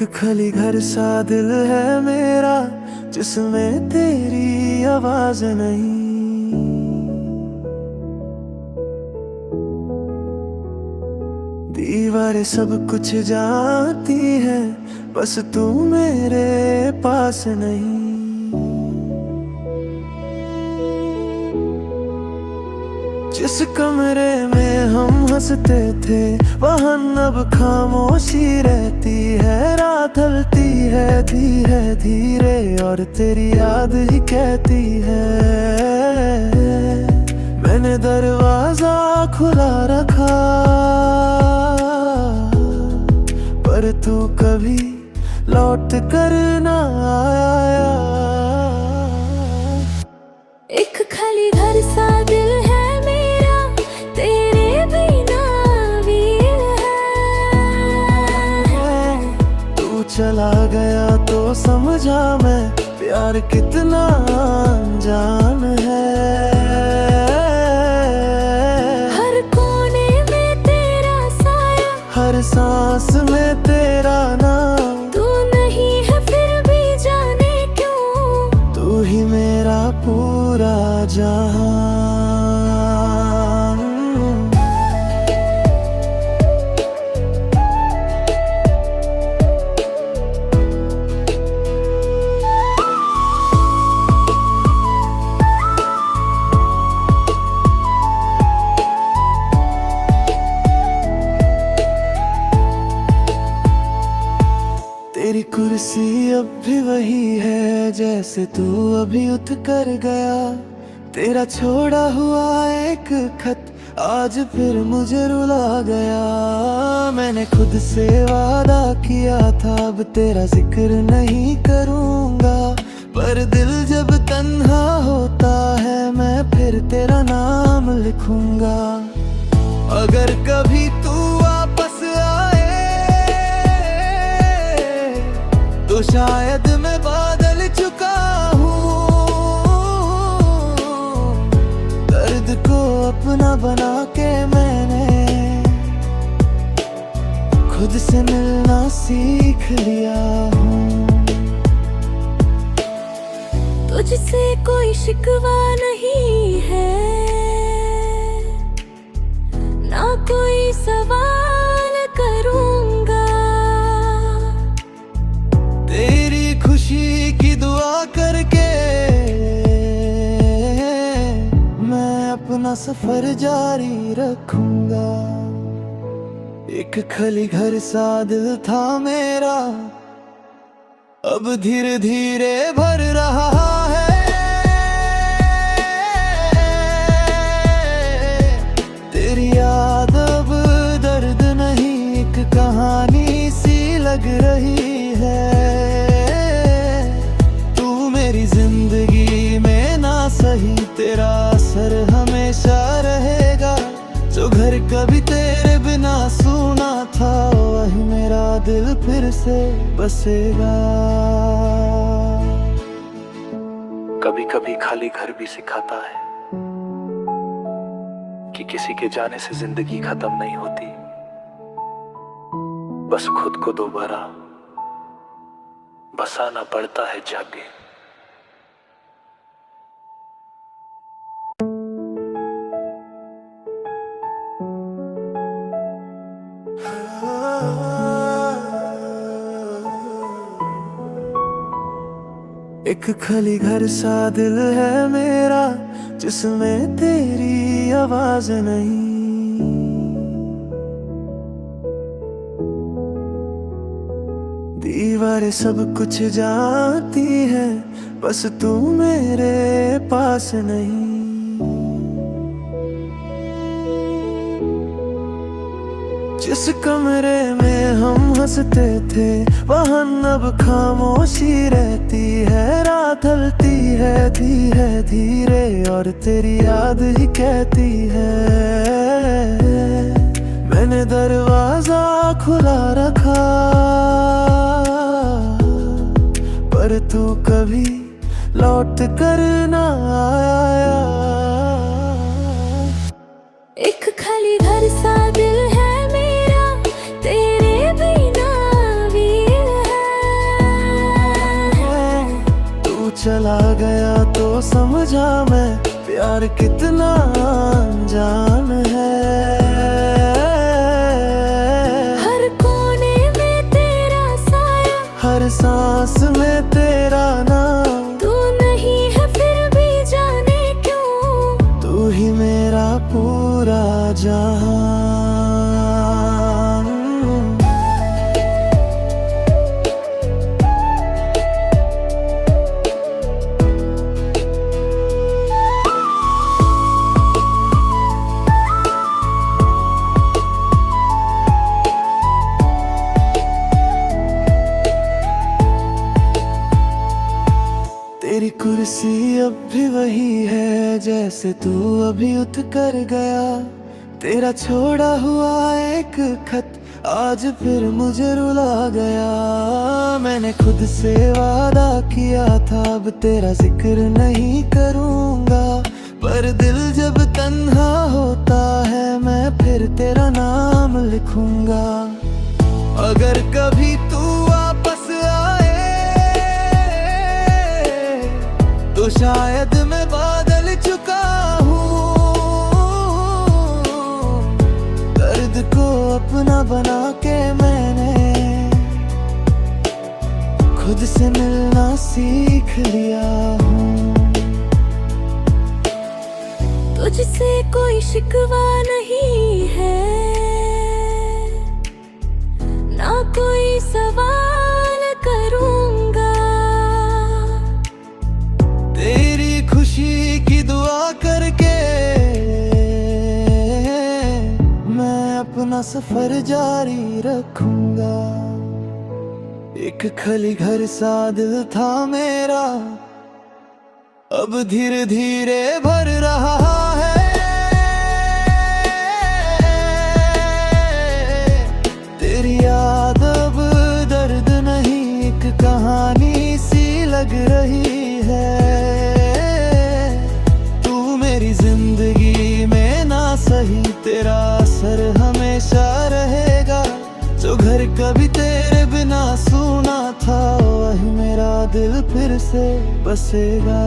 एक खली घर सा दिल है मेरा, जिसमें तेरी आवाज नहीं। दीवारें सब कुछ जानती है, बस तू मेरे पास नहीं। जिस कमरे में हम हंसते थे, वहाँ अब खामोशी रहती है। रात ढलती है धीरे धीरे, और तेरी याद ही कहती है। मैंने दरवाजा खुला रखा, पर तू कभी लौट कर ना आया। एक खाली घर सा दिल है मेरा, तेरे बिना वीर है। तू चला गया तो समझा मैं, प्यार कितना अनजान है। हर कोने में तेरा साया, हर सांस में तेरा नाम। तू नहीं है फिर भी जाने क्यों, तू ही मेरा पूरा जहां। तेरी कुर्सी अब भी वही है, जैसे तू अभी उठ कर गया। तेरा छोड़ा हुआ एक खत आज फिर मुझे रुला गया। मैंने खुद से वादा किया था, अब तेरा जिक्र नहीं करूंगा। पर दिल जब तन्हा होता है, मैं फिर तेरा नाम लिखूंगा। अगर कभी तू वापस आए, तो शायद मैं बदल चुका हूँ। दर्द को अपना बना के मैंने खुद से मिलना सीख लिया हूँ। तुझसे कोई शिकवा नहीं है, ना कोई सवाल करूंगा। तेरी खुशी की दुआ करके मैं अपना सफर जारी रखूंगा। एक खली घर सा दिल था मेरा, अब धीरे धीरे भर रहा है। तेरी याद अब दर्द नहीं, एक कहानी सी लग रही है। तू मेरी जिंदगी में ना सही, तेरा असर हमेशा रहेगा। जो घर कभी तेरे बिना सुना था, वही मेरा दिल फिर से बसेगा। कभी कभी खाली घर भी सिखाता है कि किसी के जाने से जिंदगी खत्म नहीं होती, बस खुद को दोबारा बसाना पड़ता है जाके। एक खली घर सा दिल है मेरा, जिसमें तेरी आवाज नहीं। दीवारें सब कुछ जानती है, बस तू मेरे पास नहीं। जिस कमरे में हम हंसते थे, वहाँ अब खामोशी रहती है। रात ढलती है धीरे धीरे, और तेरी याद ही कहती है। मैंने दरवाजा खुला रखा, पर तू कभी लौट कर ना आया। एक खाली घर सा दिल है मेरा, तेरे बिना वीर है। चला गया तो समझा मैं प्यार कितना अनजान है। हर कोने में तेरा साया, हर सांस में तेरा नाम, तू नहीं है फिर भी जाने क्यों, तू ही मेरा पूरा जहां। तेरी कुर्सी अब भी वही है जैसे तू अभी उठ कर गया। तेरा छोड़ा हुआ एक खत आज फिर मुझे रुला गया। मैंने खुद से वादा किया था अब तेरा जिक्र नहीं करूंगा, पर दिल जब तन्हा होता है मैं फिर तेरा नाम लिखूंगा। अगर कभी तू वापस आए तो शायद मैं बदल चुका हूँ। दर्द को अपना बना के मैंने खुद से मिलना सीख लिया हूँ। तुझसे कोई शिकवा नहीं है, ना कोई सवाल करूंगा। तेरी खुशी की दुआ करके मैं अपना सफर जारी रखूंगा। एक खली घर सा दिल था मेरा, अब धीरे धीरे भर रहा है। तेरी याद अब दर्द नहीं एक कहानी सी लग रही है। तू मेरी जिंदगी में ना सही तेरा असर हमेशा रहेगा। जो घर कभी तेरे बिना सुना था वही मेरा दिल फिर से बसेगा।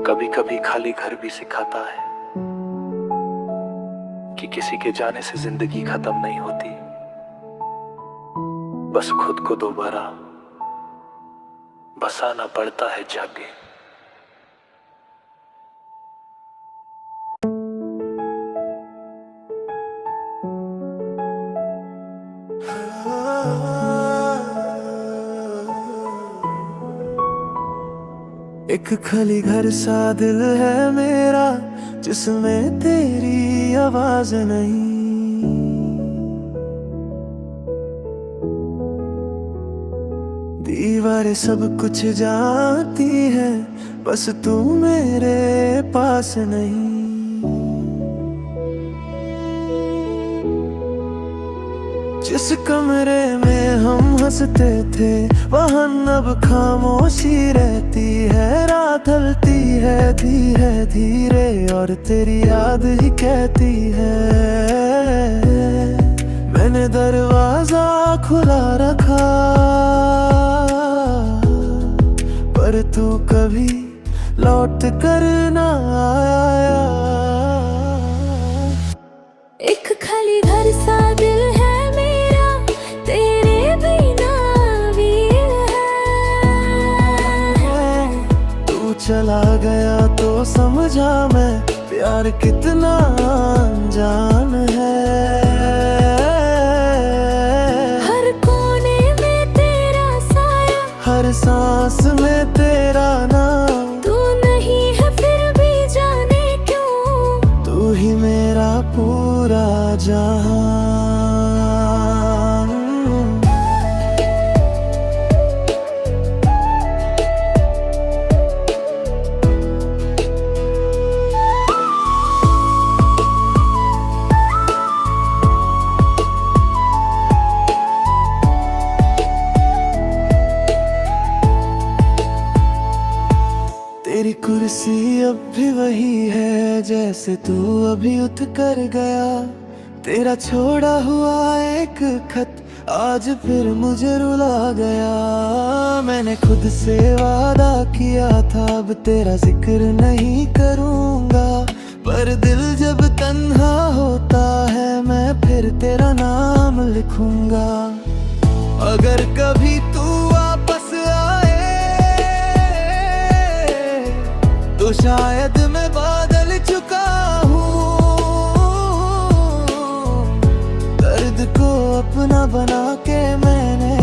कभी कभी खाली घर भी सिखाता है कि किसी के जाने से जिंदगी खत्म नहीं होती, बस खुद को दोबारा बसाना पड़ता है जाके। एक खली घर सा दिल है मेरा जिसमें तेरी आवाज नहीं। दीवारें सब कुछ जानती है बस तू मेरे पास नहीं। जिस कमरे में हम हंसते थे वहाँ अब खामोशी रहती है। रात ढलती है धीरे धीरे और तेरी याद ही कहती है। मैंने दरवाजा खुला रखा पर तू कभी लौट कर ना आया। एक खाली घर सा दिल है मेरा, तेरे बिना वीर है। तू चला गया तो समझा मैं प्यार कितना अनजान है। हर कोने में तेरा साया, हर सांस में तेरा नाम, तू नहीं है फिर भी जाने क्यों, तू ही मेरा पूरा जहां। तेरी कुर्सी अब भी वही है जैसे तू अभी उठ कर गया। तेरा छोड़ा हुआ एक खत आज फिर मुझे रुला गया। मैंने खुद से वादा किया था अब तेरा जिक्र नहीं करूंगा, पर दिल जब तन्हा होता है मैं फिर तेरा नाम लिखूंगा। अगर कभी तू वापस आए तो शायद मैं बदल चुका हूँ, दर्द को अपना बना के मैंने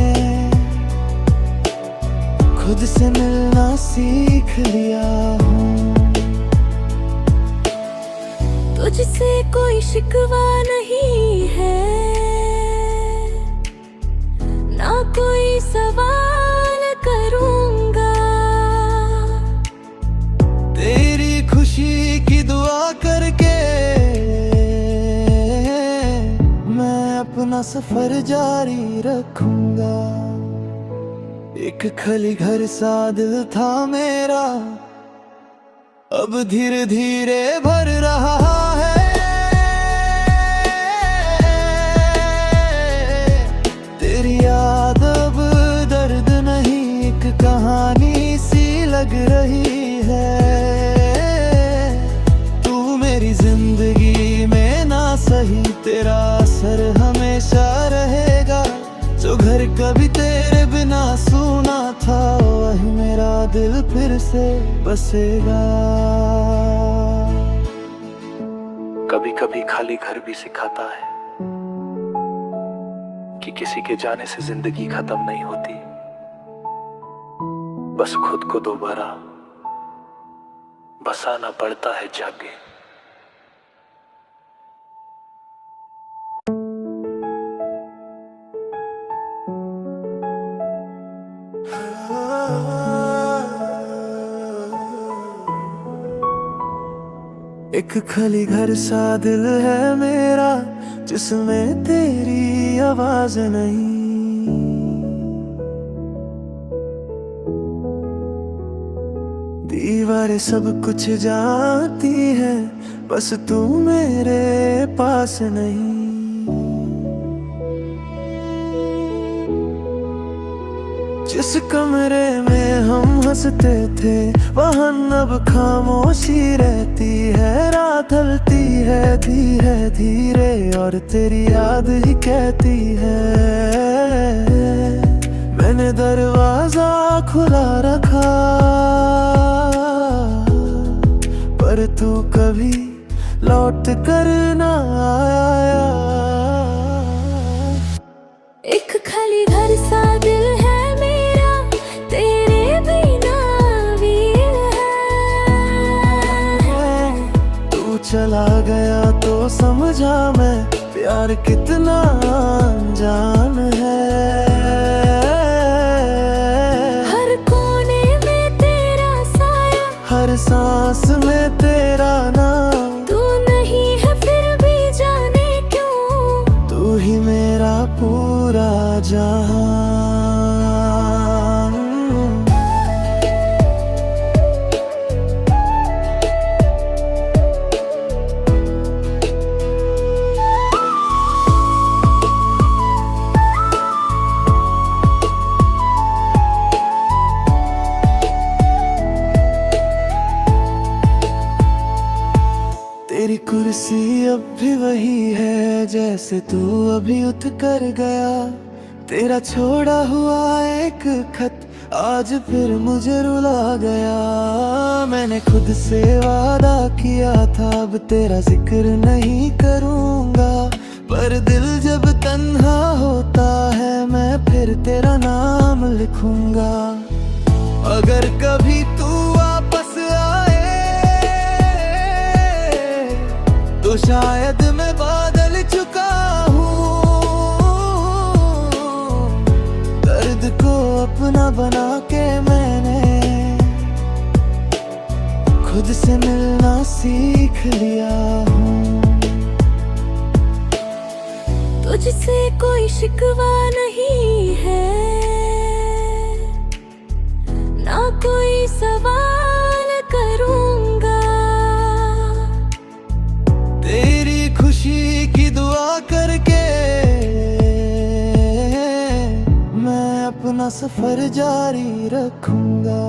खुद से मिलना सीख लिया हूँ। तुझसे कोई शिकवा नहीं है, ना कोई सवाल करूंगा। तेरी खुशी की दुआ करके मैं अपना सफर जारी रखूंगा। एक खली घर सा दिल था मेरा, अब धीरे धीरे भर रहा है। तेरी याद अब दर्द नहीं एक कहानी सी लग रही है। तू मेरी जिंदगी में ना सही, तेरा असर हमेशा रहेगा। जो घर कभी तेरे बिना सूना था वही मेरा दिल फिर से बसेगा। कभी कभी खाली घर भी सिखाता है कि किसी के जाने से जिंदगी खत्म नहीं होती, बस खुद को दोबारा बसाना पड़ता है जाके। एक खली घर सा दिल है मेरा, जिसमें तेरी आवाज नहीं। दीवारें सब कुछ जानती है, बस तू मेरे पास नहीं। जिस कमरे में हम हंसते थे वहाँ अब खामोशी रहती है। रात ढलती है धीरे धीरे और तेरी याद ही कहती है। मैंने दरवाजा खुला रखा पर तू कभी लौट कर ना आया। एक खाली घर सा दिल है मेरा, तेरे बिना वीर है। तू चला गया तो समझा मैं प्यार कितना अनजान है। हर कोने में तेरा साया, हर सांस में तेरा नाम। तू नहीं है फिर भी जाने क्यों, तू ही मेरा पूरा जहां। तेरी कुर्सी अब भी वही है जैसे तू अभी उठ कर गया। तेरा छोड़ा हुआ एक खत आज फिर मुझे रुला गया। मैंने खुद से वादा किया था अब तेरा जिक्र नहीं करूंगा, पर दिल जब तन्हा होता है मैं फिर तेरा नाम लिखूंगा। अगर कभी तू वापस आए तो शायद मैं बदल चुका हूँ, दर्द को अपना बना के मैंने खुद से मिलना सीख लिया हूँ। तुझसे कोई शिकवा नहीं है, ना कोई सवाल करूंगा। तेरी खुशी की दुआ करके मैं अपना अपना सफर जारी रखूंगा।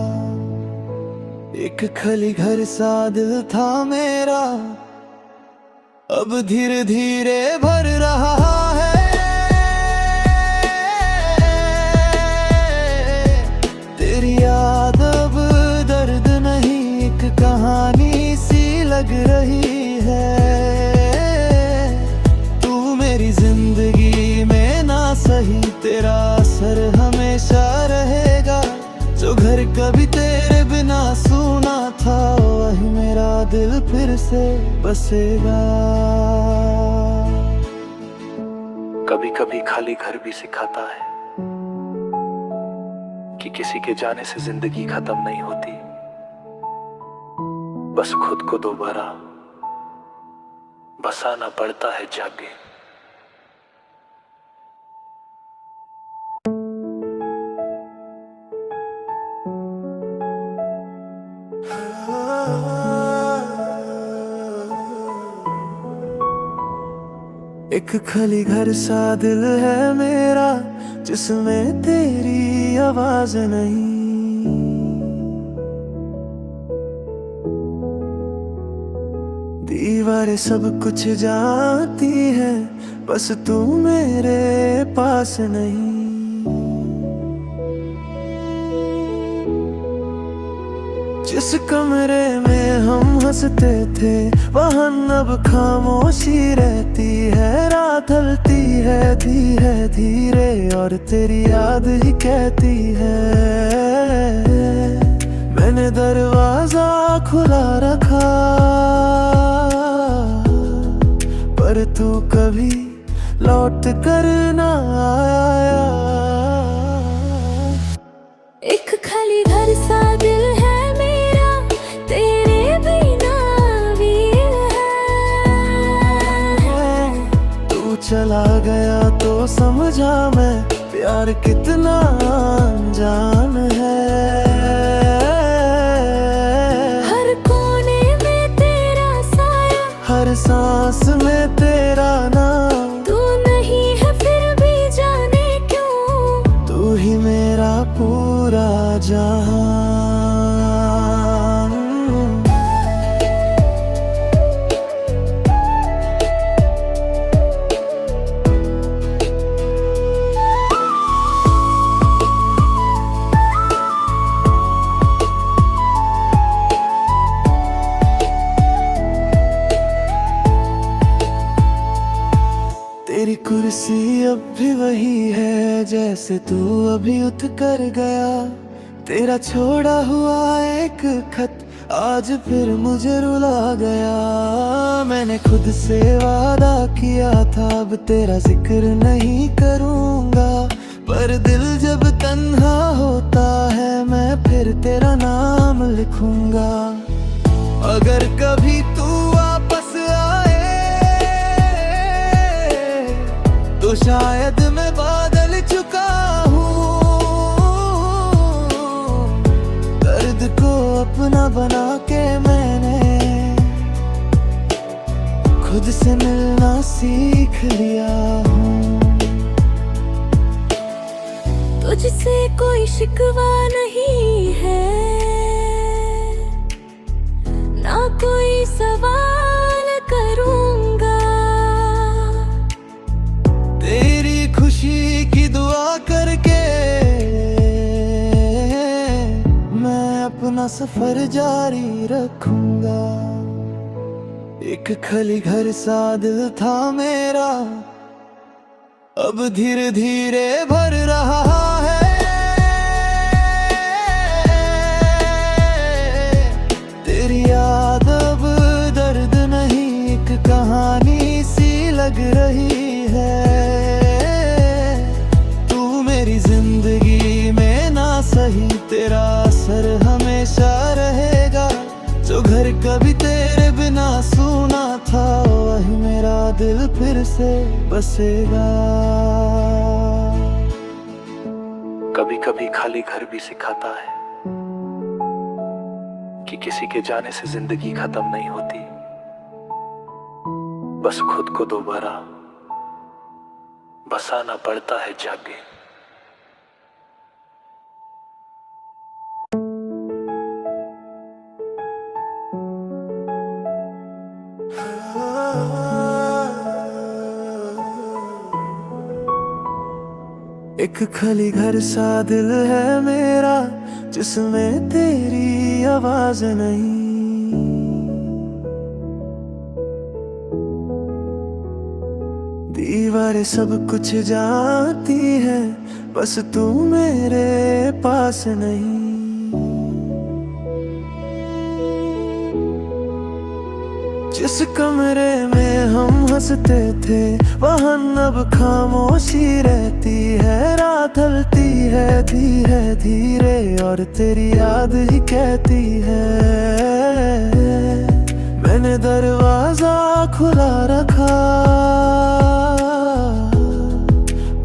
एक खली घर सा दिल था मेरा, अब धीरे धीरे भर रहा है। तेरी याद अब दर्द नहीं, एक कहानी सी लग रही है। तू मेरी जिंदगी में ना सही, तेरा असर हमेशा रहेगा। जो घर कभी तेरे बिना सूना था, वही मेरा दिल फिर से बसेगा। कभी कभी खाली घर भी सिखाता है कि किसी के जाने से जिंदगी खत्म नहीं होती, बस खुद को दोबारा बसाना पड़ता है जाके। एक खली घर सा दिल है मेरा, जिसमें तेरी आवाज नहीं। दीवारें सब कुछ जानती है, बस तू मेरे पास नहीं। जिस कमरे में हम हंसते थे, वहाँ अब खामोशी रहती है। रात ढलती है धीरे धीरे, और तेरी याद ही कहती है। मैंने दरवाजा खुला रखा, पर तू कभी लौट कर ना आया। एक खाली घर सा दिल है मेरा, तेरे बिना वीर है। तू चला गया तो समझा मैं, प्यार कितना अनजान है। हर कोने में तेरा साया, हर सांस में तेरा नाम। तू नहीं है फिर भी जाने क्यों, तू ही मेरा पूरा जहां। तेरी कुर्सी अब भी वही है, जैसे तू अभी उठ कर गया। तेरा छोड़ा हुआ एक खत आज फिर मुझे रुला गया। मैंने खुद से वादा किया था, अब तेरा जिक्र नहीं करूंगा। पर दिल जब तन्हा होता है, मैं फिर तेरा नाम लिखूंगा। अगर कभी तू वापस आए, तो शायद मैं बदल चुका हूँ। दर्द को अपना बना के मैंने खुद से मिलना सीख लिया हूँ। तुझसे कोई शिकवा नहीं है, ना कोई सवाल करूंगा। तेरी खुशी की दुआ करके मैं अपना सफर जारी रखूंगा। एक खली घर सा दिल था मेरा, अब धीरे धीरे भर रहा है। तेरी याद अब दर्द नहीं, एक कहानी सी लग रही है। तू मेरी जिंदगी में ना सही, तेरा असर हमेशा रहेगा। जो घर कभी तेरे बिना सूना था, वही मेरा दिल फिर से बसेगा। कभी कभी खाली घर भी सिखाता है कि किसी के जाने से जिंदगी खत्म नहीं होती, बस खुद को दोबारा बसाना पड़ता है जाके। एक खाली घर सा दिल है मेरा, जिसमें तेरी आवाज नहीं। दीवारें सब कुछ जानती है, बस तू मेरे पास नहीं। जिस कमरे में हम हंसते थे, वहाँ अब खामोशी रहती है। रात ढलती है धीरे धीरे, और तेरी याद ही कहती है। मैंने दरवाजा खुला रखा,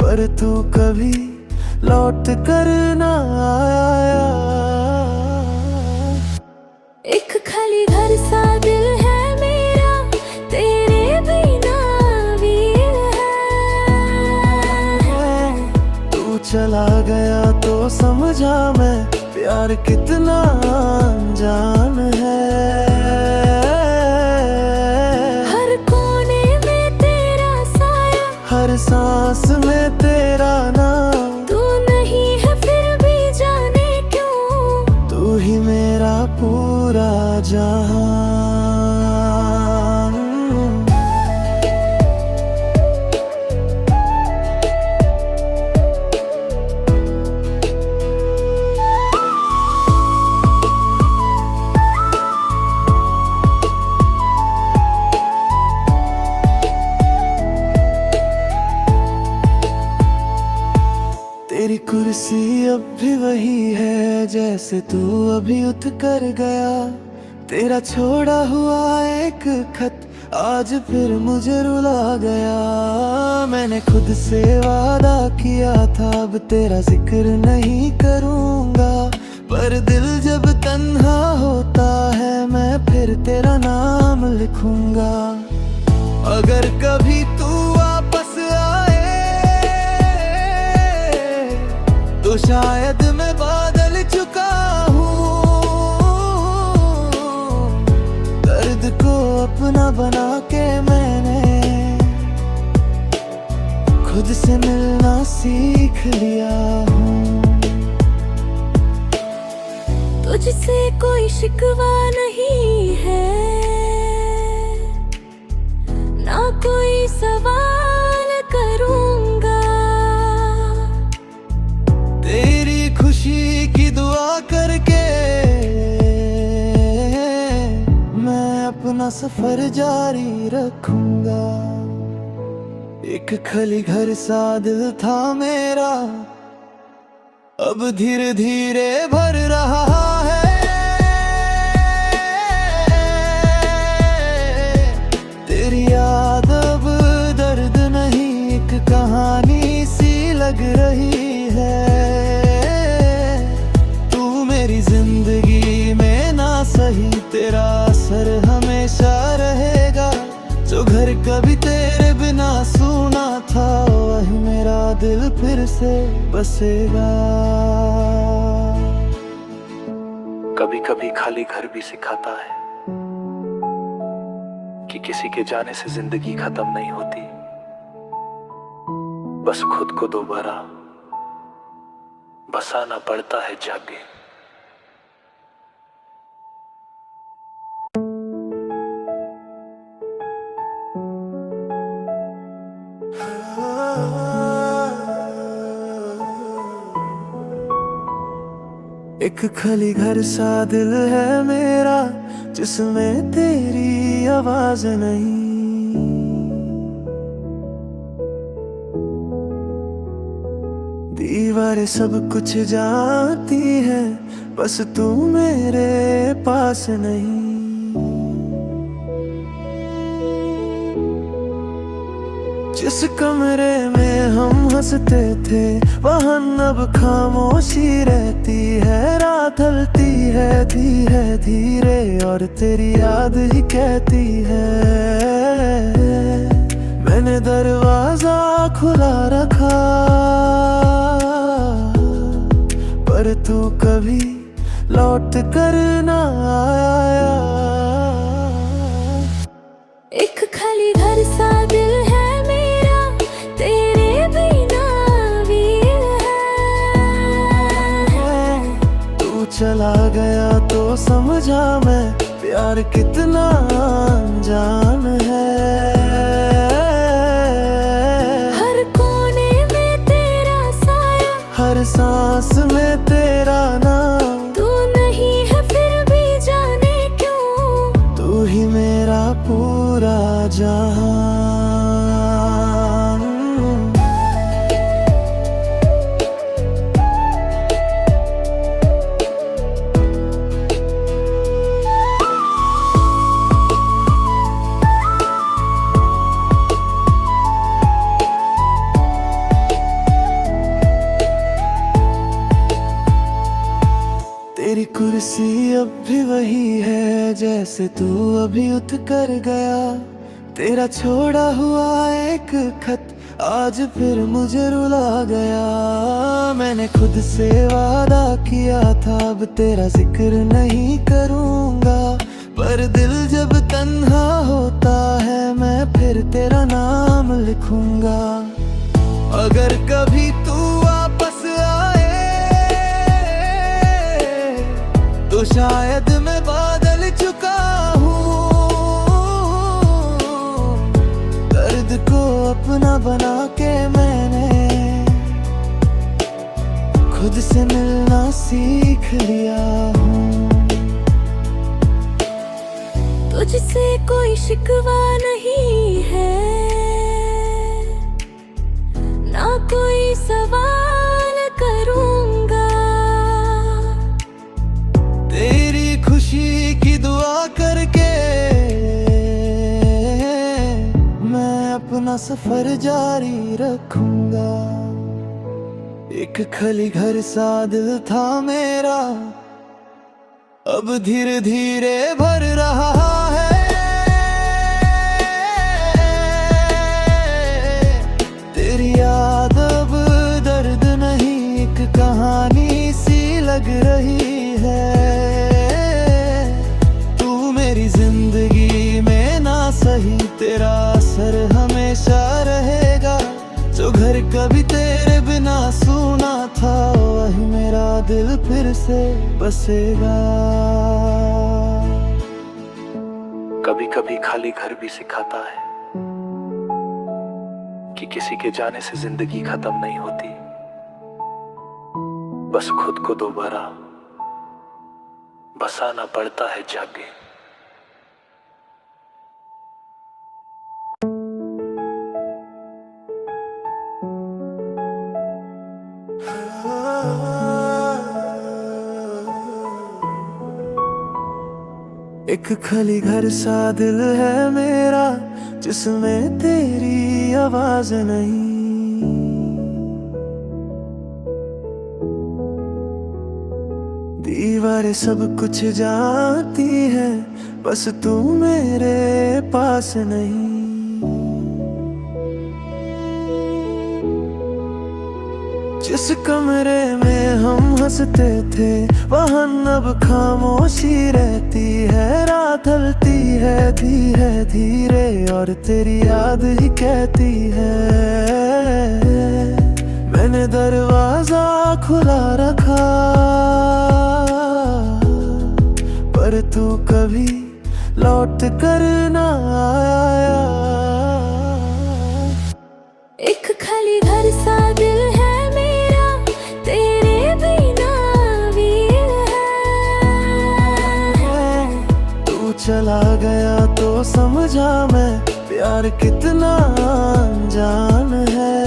पर तू कभी लौट कर ना आया। एक खाली घर सा दिल है मेरा, तेरे बिना वीर है। तू चला गया तो समझा मैं, प्यार कितना अनजान है। हर कोने में तेरा साया, हर सांस में तेरा नाम। तू नहीं है फिर भी जाने क्यों, तू ही मेरा पूरा जहां। तेरी कुर्सी अब भी वही है, जैसे तू अभी उठ कर गया। तेरा छोड़ा हुआ एक खत आज फिर मुझे रुला गया। मैंने खुद से वादा किया था, अब तेरा जिक्र नहीं करूंगा। पर दिल जब तन्हा होता है, मैं फिर तेरा नाम लिखूंगा। अगर कभी तू वापस आए, तो शायद मैं बदल चुका हूँ। दर्द को अपना बना के मैंने खुद से मिलना सीख लिया हूँ। तुझसे कोई शिकवा नहीं है, ना कोई सवाल करूंगा। तेरी खुशी की दुआ करके मैं अपना सफर जारी रखूंगा। एक खाली घर सा दिल था मेरा, अब धीरे धीरे भर रहा है। तेरी याद अब दर्द नहीं, एक कहानी सी लग रही है। तू मेरी जिंदगी में ना सही, तेरा असर हमेशा रहेगा। जो घर कभी तेरे बिना सूना था, वही मेरा दिल फिर से बसेगा। कभी कभी खाली घर भी सिखाता है कि किसी के जाने से जिंदगी खत्म नहीं होती, बस खुद को दोबारा बसाना पड़ता है जाके। एक खाली घर सा दिल है मेरा, जिसमें तेरी आवाज नहीं। दीवारें सब कुछ जानती है, बस तू मेरे पास नहीं। जिस कमरे में हम हंसते थे, वहाँ अब खामोशी रहती है। रात ढलती है धीरे धीरे, और तेरी याद ही कहती है। मैंने दरवाजा खुला रखा, पर तू कभी लौट कर ना आया। एक खाली घर सा दिल है मेरा, तेरे बिना वीर चला गया तो समझा मैं प्यार कितना अनजान है। हर कोने में तेरा साया, हर सांस में तेरा नाम, तू नहीं है फिर भी जाने क्यों, तू ही मेरा पूरा जहां। तेरी कुर्सी अब भी वही है जैसे तू अभी उठ कर गया। तेरा छोड़ा हुआ एक खत आज फिर मुझे रुला गया। मैंने खुद से वादा किया था अब तेरा जिक्र नहीं करूंगा, पर दिल जब तन्हा होता है मैं फिर तेरा नाम लिखूंगा। अगर कभी तू वापस आए तो शायद मैं बादल चुका हूँ। दर्द को अपना बना के मैंने खुद से मिलना सीख लिया हूँ। तुझसे कोई शिकवा नहीं है, ना कोई सवाल करूंगा। तेरी खुशी की दुआ करके मैं अपना सफर जारी रखूंगा। एक खली घर सा दिल था मेरा, अब धीरे धीरे भर रहा है। तेरी याद अब दर्द नहीं एक कहानी सी लग रही है। तू मेरी जिंदगी में ना सही तेरा असर हमेशा रहेगा। जो घर कभी तेरे बिना सुना था वही मेरा दिल फिर से बसेगा। कभी कभी खाली घर भी सिखाता है कि किसी के जाने से जिंदगी खत्म नहीं होती, बस खुद को दोबारा बसाना पड़ता है जाके। एक खली घर सा दिल है मेरा जिसमें तेरी आवाज नहीं। दीवारें सब कुछ जानती है बस तू मेरे पास नहीं। जिस कमरे में हम हंसते थे वहाँ अब खामोशी रहती है। रात ढलती है धीरे धीरे और तेरी याद ही कहती है। मैंने दरवाजा खुला रखा पर तू कभी लौट कर ना आया। एक खाली घर सा दिल है मेरा, तेरे बिना वीर है। तू चला गया तो समझा मैं प्यार कितना अनजान है।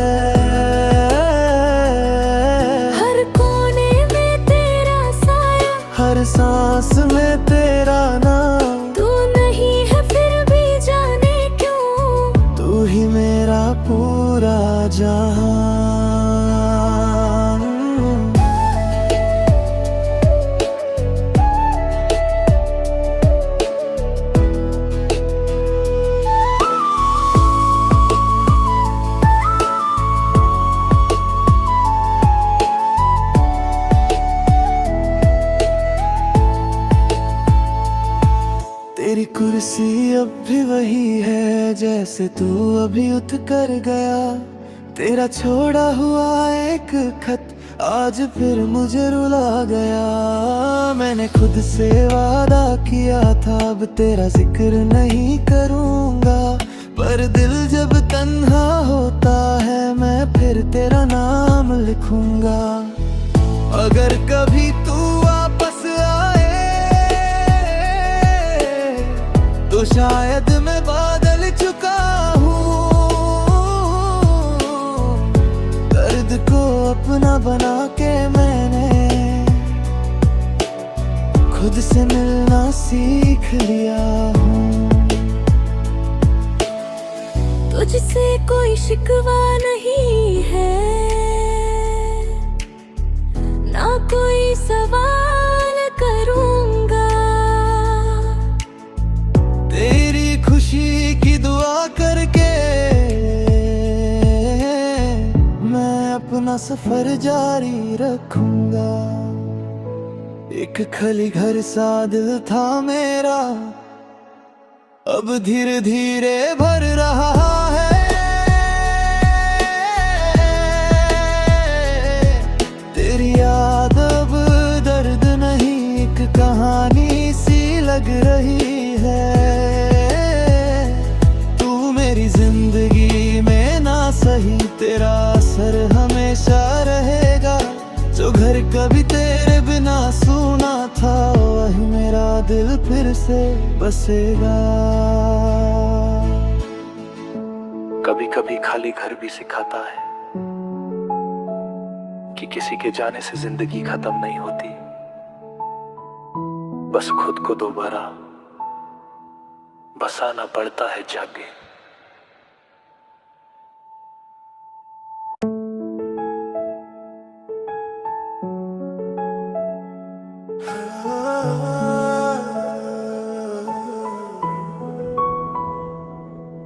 हर कोने में तेरा साया, हर सांस में तेरा नाम, तू नहीं है फिर भी जाने क्यों, तू ही मेरा पूरा जहां। तेरी कुर्सी अब भी वही है जैसे तू अभी उठ कर गया। तेरा छोड़ा हुआ एक खत आज फिर मुझे रुला गया। मैंने खुद से वादा किया था अब तेरा जिक्र नहीं करूंगा, पर दिल जब तन्हा होता है मैं फिर तेरा नाम लिखूंगा। अगर कभी तू वापस आए तो शायद मैं बदल चुका हूँ, दर्द को अपना बना के मैंने खुद से मिलना सीख लिया हूँ। तुझसे कोई शिकवा नहीं है, ना कोई सवाल करूंगा। तेरी खुशी की दुआ करके मैं अपना सफर जारी रखूंगा। एक खली घर सा दिल था मेरा, अब धीरे धीरे भर रहा है। तेरी याद अब दर्द नहीं एक कहानी सी लग रही है। तू मेरी जिंदगी में ना सही तेरा असर हमेशा रहेगा। जो घर कभी तेरे बिना सुना था वही मेरा दिल फिर से बसेगा। कभी कभी खाली घर भी सिखाता है कि किसी के जाने से जिंदगी खत्म नहीं होती, बस खुद को दोबारा बसाना पड़ता है जाके।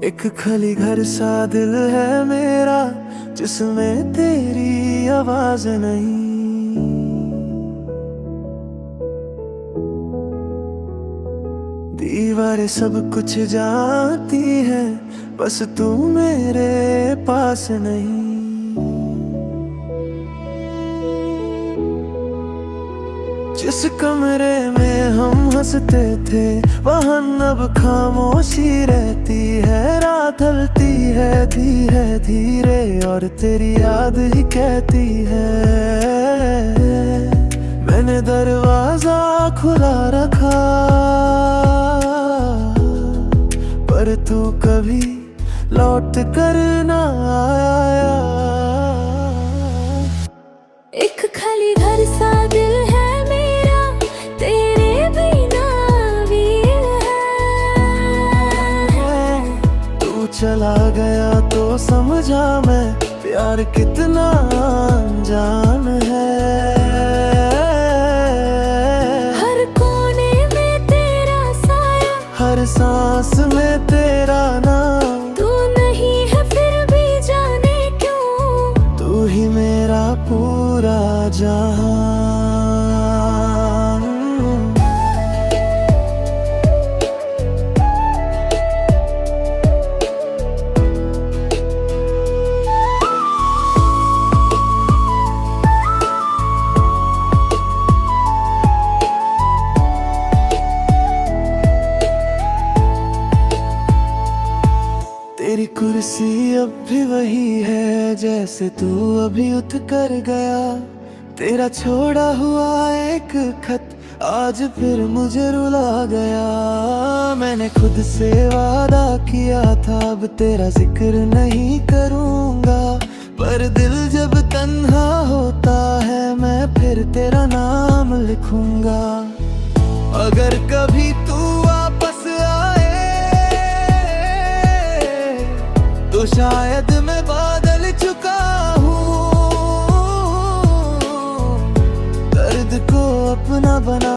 एक खली घर सा दिल है मेरा, जिसमें तेरी आवाज नहीं। दीवारें सब कुछ जानती है, बस तू मेरे पास नहीं। जिस कमरे में हम हंसते थे वहाँ अब खामोशी रहती है। रात ढलती है धीरे धीरे और तेरी याद ही कहती है। मैंने दरवाजा खुला रखा पर तू कभी लौट कर ना आया। एक खाली घर सा दिल है मेरा, तेरे बिना भी है। तू चला गया तो समझा मैं प्यार कितना अनजान है। हर कोने में तेरा साया, हर सांस में तेरा नाम। तू नहीं है फिर भी जाने क्यों, तू ही मेरा पूरा जहां। तेरी कुर्सी अब भी वही है जैसे तू अभी उठ कर गया। तेरा छोड़ा हुआ एक खत आज फिर मुझे रुला गया। मैंने खुद से वादा किया था अब तेरा जिक्र नहीं करूंगा, पर दिल जब तन्हा होता है मैं फिर तेरा नाम लिखूंगा। अगर कभी तू वापस आए तो शायद मैं बदल चुका हूँ, दर्द को अपना बना